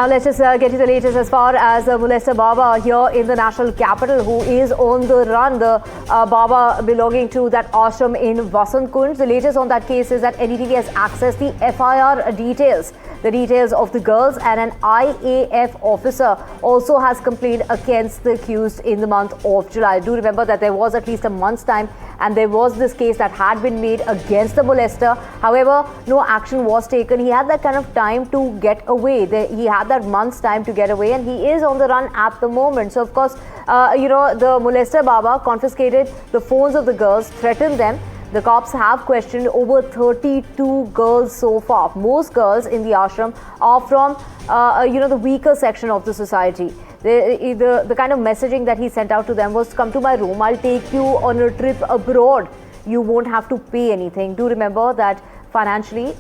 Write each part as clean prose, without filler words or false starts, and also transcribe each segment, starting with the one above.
Now let's just get to the latest as far as molester Baba here in the national capital, who is on the run. The Baba belonging to that ashram in Vasant Kunj. The latest on that case is that NDTV has accessed the FIR details. The details of the girls, and an IAF officer also has complained against the accused in the month of July. Do remember that there was at least a month's time and there was this case that had been made against the molester. However, no action was taken. He had that kind of time to get away. He had that month's time to get away, and he is on the run at the moment. So of course, the molester Baba confiscated the phones of the girls, threatened them. The cops have questioned over 32 girls so far. Most girls in the ashram are from, the weaker section of the society. The kind of messaging that he sent out to them was, come to my room, I'll take you on a trip abroad. You won't have to pay anything. Do remember that financially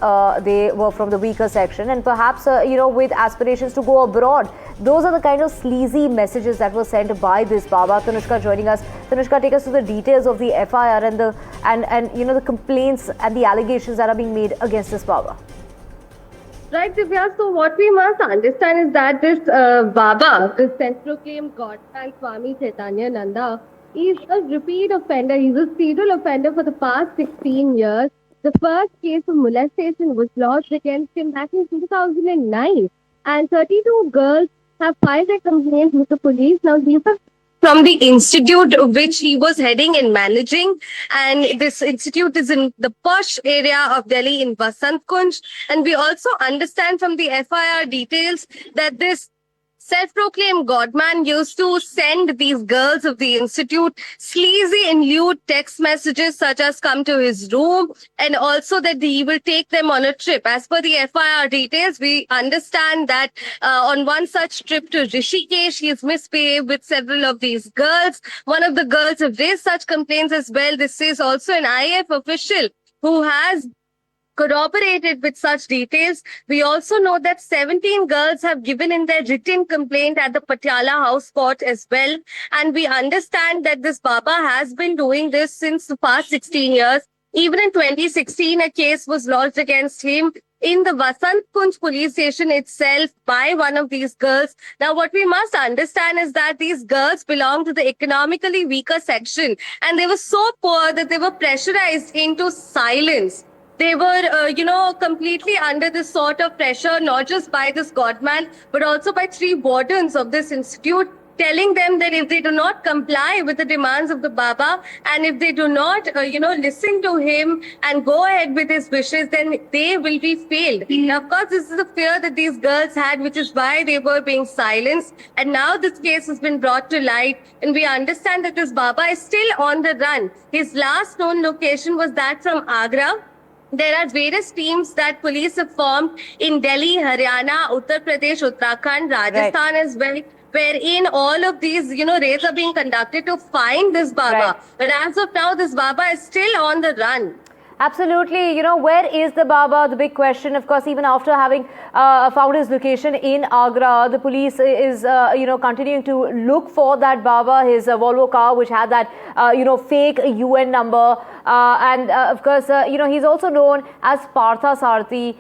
they were from the weaker section, and perhaps with aspirations to go abroad. Those are the kind of sleazy messages that were sent by this Baba. Tanushka joining us. Tanushka, take us to the details of the FIR and the complaints and the allegations that are being made against this Baba. Right, Divya. So what we must understand is that this Baba, the self-proclaimed God-man Swami Chaitanya Nanda, is a repeat offender. He's a serial offender for the past 16 years. The first case of molestation was lodged against him back in 2009, and 32 girls have filed their complaints with the police. Now, these are from the institute which he was heading and managing, and this institute is in the posh area of Delhi in Vasant Kunj. And we also understand from the FIR details that this self-proclaimed Godman used to send these girls of the institute sleazy and lewd text messages such as come to his room, and also that he will take them on a trip. As per the FIR details, we understand that on one such trip to Rishikesh, he is misbehaved with several of these girls. One of the girls have raised such complaints as well. This is also an IAF official who has corroborated with such details. We also know that 17 girls have given in their written complaint at the Patiala House Court as well. And we understand that this Baba has been doing this since the past 16 years. Even in 2016, a case was lodged against him in the Vasant Kunj police station itself by one of these girls. Now, what we must understand is that these girls belong to the economically weaker section, and they were so poor that they were pressurized into silence. They were, completely under this sort of pressure, not just by this Godman, but also by 3 wardens of this institute, telling them that if they do not comply with the demands of the Baba, and if they do not, listen to him and go ahead with his wishes, then they will be failed. Now, of course, this is the fear that these girls had, which is why they were being silenced. And now this case has been brought to light, and we understand that this Baba is still on the run. His last known location was that from Agra. There are various teams that police have formed in Delhi, Haryana, Uttar Pradesh, Uttarakhand, Rajasthan as well, wherein all of these, raids are being conducted to find this Baba. Right. But as of now, this Baba is still on the run. Absolutely. Where is the Baba? The big question. Of course, even after having found his location in Agra, the police is, continuing to look for that Baba, his Volvo car, which had that, fake UN number. Of course, he's also known as Partha Sarthi.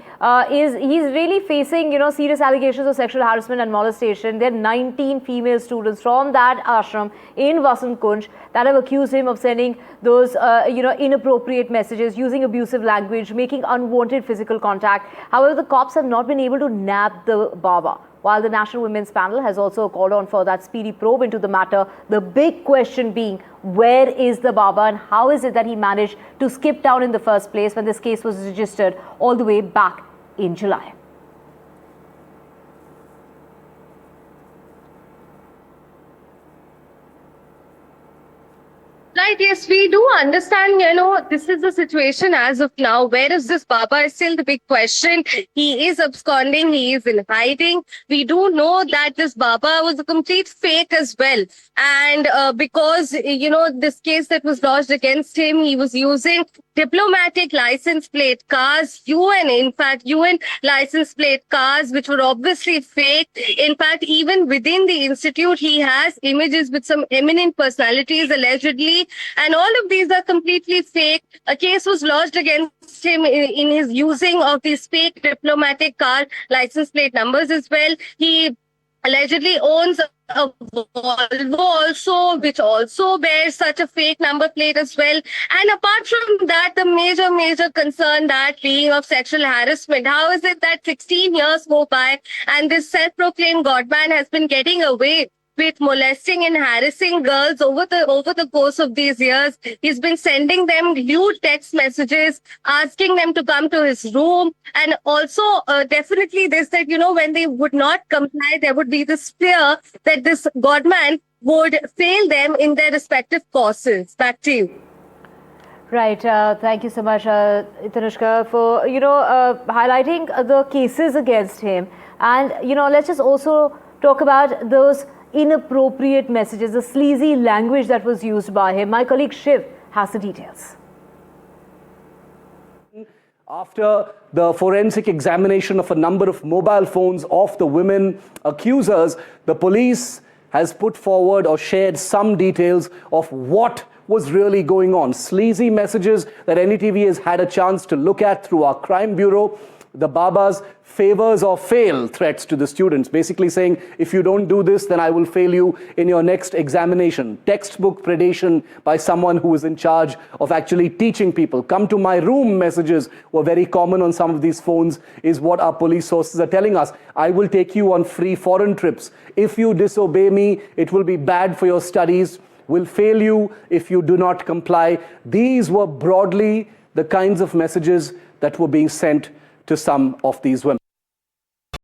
He's really facing, serious allegations of sexual harassment and molestation. There are 19 female students from that ashram in Vasant Kunj that have accused him of sending those, inappropriate messages, using abusive language, making unwanted physical contact. However, the cops have not been able to nab the Baba. While the National Women's Panel has also called on for that speedy probe into the matter, the big question being, where is the Baba, and how is it that he managed to skip town in the first place when this case was registered all the way back in July? Right, yes, we do understand, this is the situation as of now. Where is this Baba is still the big question. He is absconding, he is in hiding. We do know that this Baba was a complete fake as well. And because, this case that was lodged against him, he was using diplomatic license plate cars, UN license plate cars, which were obviously fake. In fact, even within the institute, he has images with some eminent personalities allegedly, and all of these are completely fake. A case was lodged against him in his using of these fake diplomatic car license plate numbers as well. He allegedly owns a Volvo also, which also bears such a fake number plate as well. And apart from that, the major concern, that being of sexual harassment. How is it that 16 years go by and this self-proclaimed godman has been getting away with molesting and harassing girls over the course of these years? He's been sending them lewd text messages, asking them to come to his room, and also definitely they said, when they would not comply, there would be this fear that this godman would fail them in their respective courses. Back to you. Right. Thank you so much, Tanushka, for highlighting the cases against him, and let's just also talk about those inappropriate messages, the sleazy language that was used by him. My colleague Shiv has the details. After the forensic examination of a number of mobile phones of the women accusers, the police has put forward or shared some details of what was really going on. Sleazy messages that NDTV has had a chance to look at through our crime bureau. The Baba's favors or fail threats to the students, basically saying, if you don't do this, then I will fail you in your next examination. Textbook predation by someone who is in charge of actually teaching people. Come to my room messages were very common on some of these phones, is what our police sources are telling us. I will take you on free foreign trips. If you disobey me, it will be bad for your studies. Will fail you if you do not comply. These were broadly the kinds of messages that were being sent to some of these women.